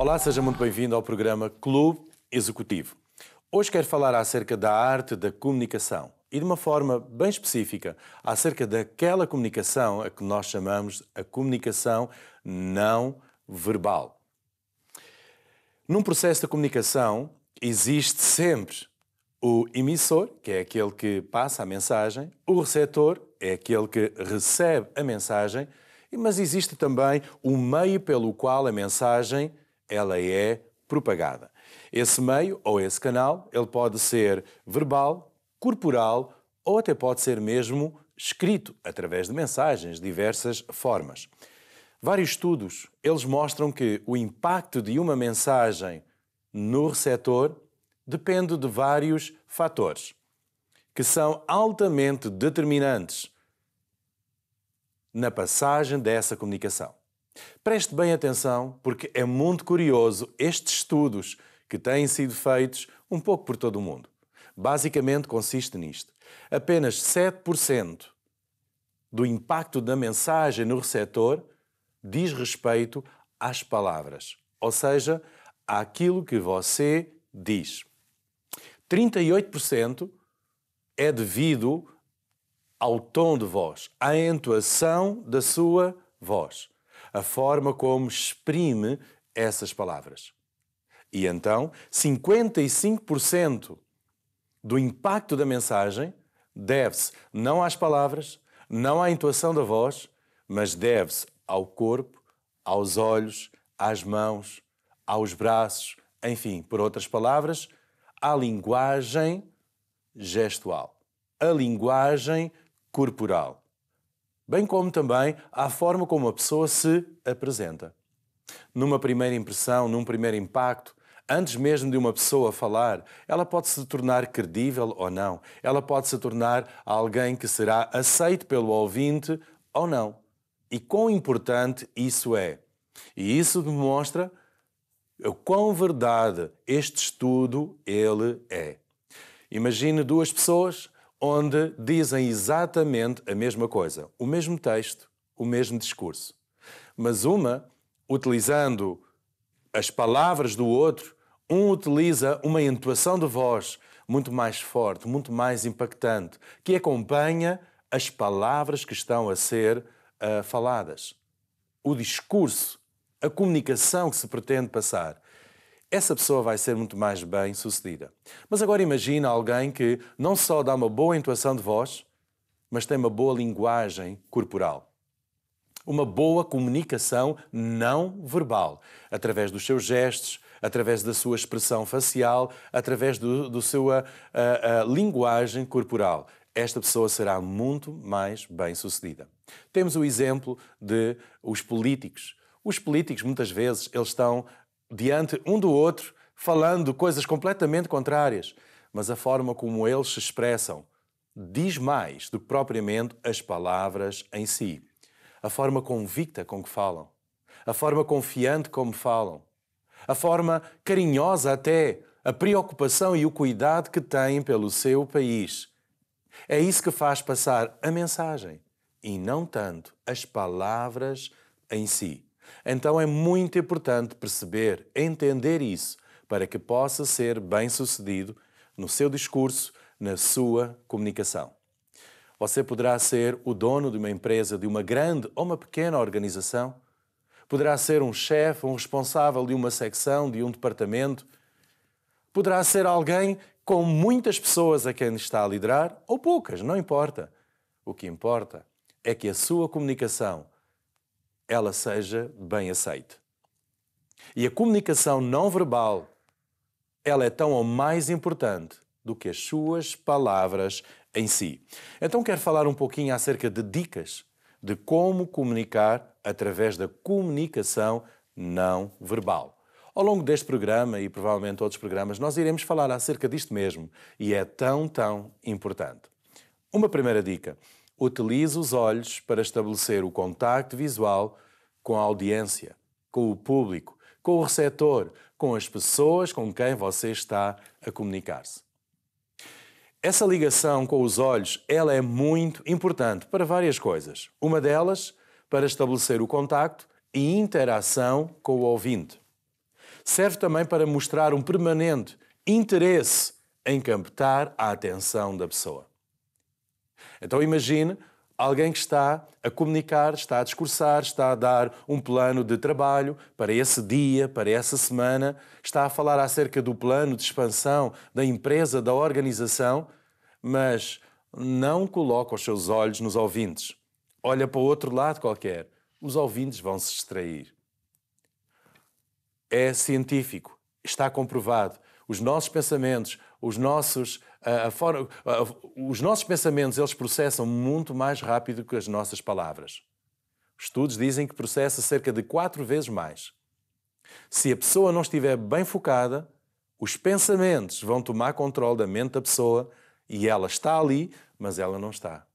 Olá, seja muito bem-vindo ao programa Clube Executivo. Hoje quero falar acerca da arte da comunicação e de uma forma bem específica acerca daquela comunicação a que nós chamamos a comunicação não verbal. Num processo de comunicação existe sempre o emissor, que é aquele que passa a mensagem, o receptor, é aquele que recebe a mensagem, mas existe também o meio pelo qual a mensagem ela é propagada. Esse meio ou esse canal, ele pode ser verbal, corporal ou até pode ser mesmo escrito através de mensagens de diversas formas. Vários estudos, eles mostram que o impacto de uma mensagem no receptor depende de vários fatores que são altamente determinantes na passagem dessa comunicação. Preste bem atenção, porque é muito curioso estes estudos que têm sido feitos um pouco por todo o mundo. Basicamente consiste nisto. Apenas 7% do impacto da mensagem no receptor diz respeito às palavras, ou seja, àquilo que você diz. 38% é devido ao tom de voz, à entoação da sua voz, a forma como exprime essas palavras. E então, 55% do impacto da mensagem deve-se não às palavras, não à entoação da voz, mas deve-se ao corpo, aos olhos, às mãos, aos braços, enfim, por outras palavras, à linguagem gestual, à linguagem corporal, bem como também à forma como a pessoa se apresenta. Numa primeira impressão, num primeiro impacto, antes mesmo de uma pessoa falar, ela pode se tornar credível ou não. Ela pode se tornar alguém que será aceito pelo ouvinte ou não. E quão importante isso é. E isso demonstra o quão verdade este estudo ele é. Imagine duas pessoas onde dizem exatamente a mesma coisa, o mesmo texto, o mesmo discurso. Mas uma, utilizando as palavras do outro, um utiliza uma entoação de voz muito mais forte, muito mais impactante, que acompanha as palavras que estão a ser faladas. O discurso, a comunicação que se pretende passar. Essa pessoa vai ser muito mais bem sucedida. Mas agora imagina alguém que não só dá uma boa entoação de voz, mas tem uma boa linguagem corporal. Uma boa comunicação não verbal, através dos seus gestos, através da sua expressão facial, através da sua linguagem corporal. Esta pessoa será muito mais bem-sucedida. Temos o exemplo de os políticos. Os políticos, muitas vezes, eles estão diante um do outro, falando de coisas completamente contrárias, mas a forma como eles se expressam diz mais do que propriamente as palavras em si. A forma convicta com que falam, a forma confiante como falam, a forma carinhosa até, a preocupação e o cuidado que têm pelo seu país. É isso que faz passar a mensagem e não tanto as palavras em si. Então é muito importante perceber, entender isso, para que possa ser bem-sucedido no seu discurso, na sua comunicação. Você poderá ser o dono de uma empresa, de uma grande ou uma pequena organização. Poderá ser um chefe, um responsável de uma secção, de um departamento. Poderá ser alguém com muitas pessoas a quem está a liderar, ou poucas, não importa. O que importa é que a sua comunicação ela seja bem aceita. E a comunicação não verbal, ela é tão ou mais importante do que as suas palavras em si. Então quero falar um pouquinho acerca de dicas de como comunicar através da comunicação não verbal. Ao longo deste programa e provavelmente outros programas, nós iremos falar acerca disto mesmo e é tão importante. Uma primeira dica. Utilize os olhos para estabelecer o contacto visual com a audiência, com o público, com o receptor, com as pessoas com quem você está a comunicar-se. Essa ligação com os olhos, ela é muito importante para várias coisas. Uma delas, para estabelecer o contacto e interação com o ouvinte. Serve também para mostrar um permanente interesse em captar a atenção da pessoa. Então imagine alguém que está a comunicar, está a discursar, está a dar um plano de trabalho para esse dia, para essa semana, está a falar acerca do plano de expansão da empresa, da organização, mas não coloca os seus olhos nos ouvintes. Olha para o outro lado qualquer. Os ouvintes vão se distrair. É científico, está comprovado. Os nossos pensamentos, os nossos pensamentos, eles processam muito mais rápido que as nossas palavras. Estudos dizem que processa cerca de 4 vezes mais. Se a pessoa não estiver bem focada, os pensamentos vão tomar controle da mente da pessoa e ela está ali, mas ela não está.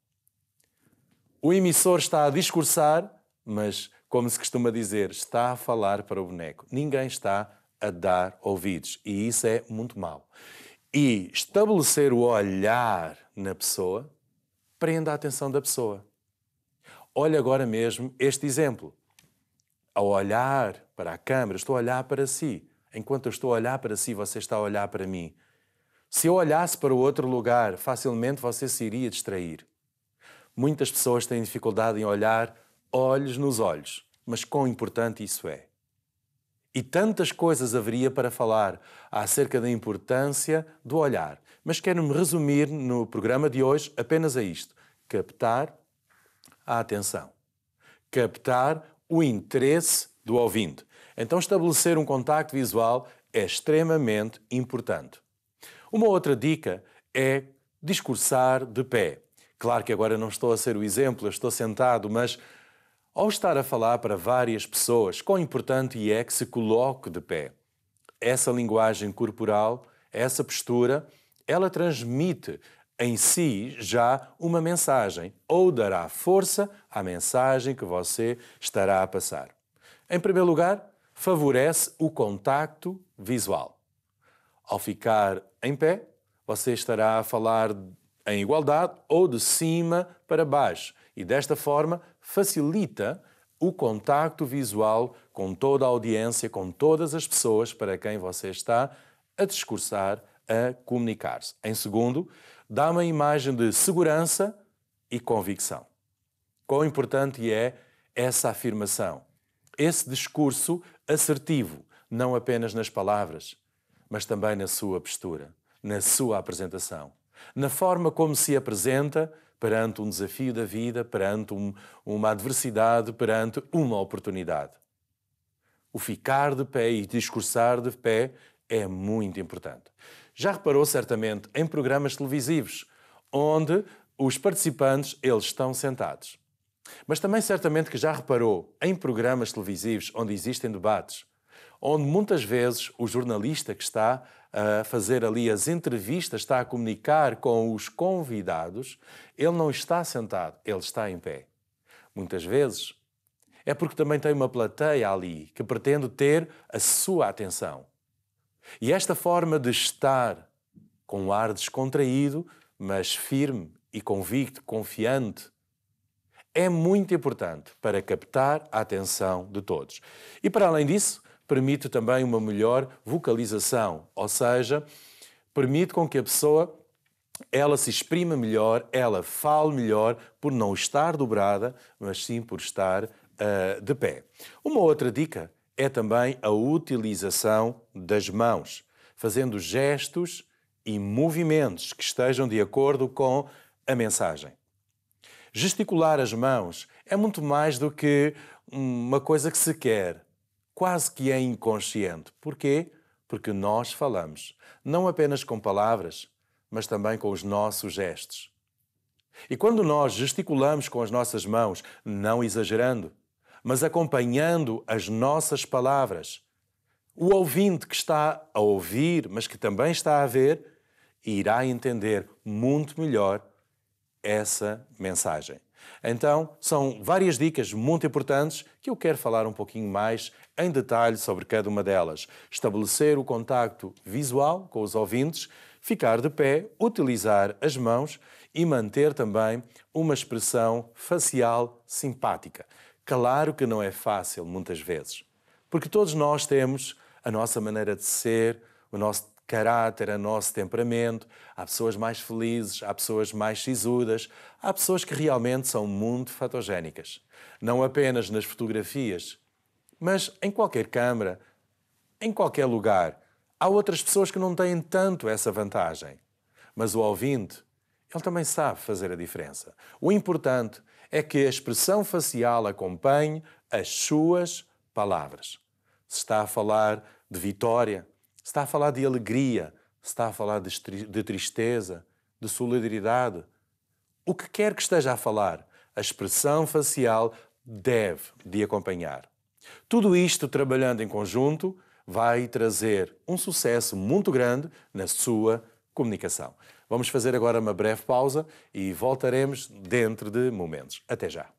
O emissor está a discursar, mas, como se costuma dizer, está a falar para o boneco. Ninguém está a dar ouvidos. E isso é muito mau. E estabelecer o olhar na pessoa prende a atenção da pessoa. Olha agora mesmo este exemplo. Ao olhar para a câmara, estou a olhar para si. Enquanto eu estou a olhar para si, você está a olhar para mim. Se eu olhasse para o outro lugar, facilmente você se iria distrair. Muitas pessoas têm dificuldade em olhar olhos nos olhos, mas quão importante isso é. E tantas coisas haveria para falar acerca da importância do olhar, mas quero-me resumir no programa de hoje apenas a isto: captar a atenção, captar o interesse do ouvinte. Então, estabelecer um contacto visual é extremamente importante. Uma outra dica é discursar de pé. Claro que agora não estou a ser o exemplo, eu estou sentado, mas ao estar a falar para várias pessoas, quão importante é que se coloque de pé. Essa linguagem corporal, essa postura, ela transmite em si já uma mensagem ou dará força à mensagem que você estará a passar. Em primeiro lugar, favorece o contacto visual. Ao ficar em pé, você estará a falar em igualdade ou de cima para baixo e desta forma facilita o contacto visual com toda a audiência, com todas as pessoas para quem você está a discursar, a comunicar-se. Em segundo, dá uma imagem de segurança e convicção. Quão importante é essa afirmação, esse discurso assertivo, não apenas nas palavras, mas também na sua postura, na sua apresentação, na forma como se apresenta perante um desafio da vida, perante uma adversidade, perante uma oportunidade. O ficar de pé e discursar de pé é muito importante. Já reparou certamente em programas televisivos, onde os participantes eles estão sentados. Mas também certamente que já reparou em programas televisivos onde existem debates, onde muitas vezes o jornalista que está a fazer ali as entrevistas, está a comunicar com os convidados, ele não está sentado, ele está em pé. Muitas vezes é porque também tem uma plateia ali que pretende ter a sua atenção. E esta forma de estar com um ar descontraído, mas firme e convicto, confiante, é muito importante para captar a atenção de todos. E para além disso, permite também uma melhor vocalização, ou seja, permite com que a pessoa ela se exprima melhor, ela fale melhor por não estar dobrada, mas sim por estar de pé. Uma outra dica é também a utilização das mãos, fazendo gestos e movimentos que estejam de acordo com a mensagem. Gesticular as mãos é muito mais do que uma coisa que se quer. Quase que é inconsciente. Porquê? Porque nós falamos, não apenas com palavras, mas também com os nossos gestos. E quando nós gesticulamos com as nossas mãos, não exagerando, mas acompanhando as nossas palavras, o ouvinte que está a ouvir, mas que também está a ver, irá entender muito melhor essa mensagem. Então, são várias dicas muito importantes que eu quero falar um pouquinho mais em detalhe sobre cada uma delas. Estabelecer o contacto visual com os ouvintes, ficar de pé, utilizar as mãos e manter também uma expressão facial simpática. Claro que não é fácil muitas vezes, porque todos nós temos a nossa maneira de ser, o nosso caráter, o nosso temperamento. Há pessoas mais felizes, há pessoas mais sisudas, há pessoas que realmente são muito fotogénicas. Não apenas nas fotografias, mas em qualquer câmara, em qualquer lugar. Há outras pessoas que não têm tanto essa vantagem. Mas o ouvinte, ele também sabe fazer a diferença. O importante é que a expressão facial acompanhe as suas palavras. Se está a falar de vitória, se está a falar de alegria, se está a falar de tristeza, de solidariedade, o que quer que esteja a falar, a expressão facial deve de acompanhar. Tudo isto, trabalhando em conjunto, vai trazer um sucesso muito grande na sua comunicação. Vamos fazer agora uma breve pausa e voltaremos dentro de momentos. Até já.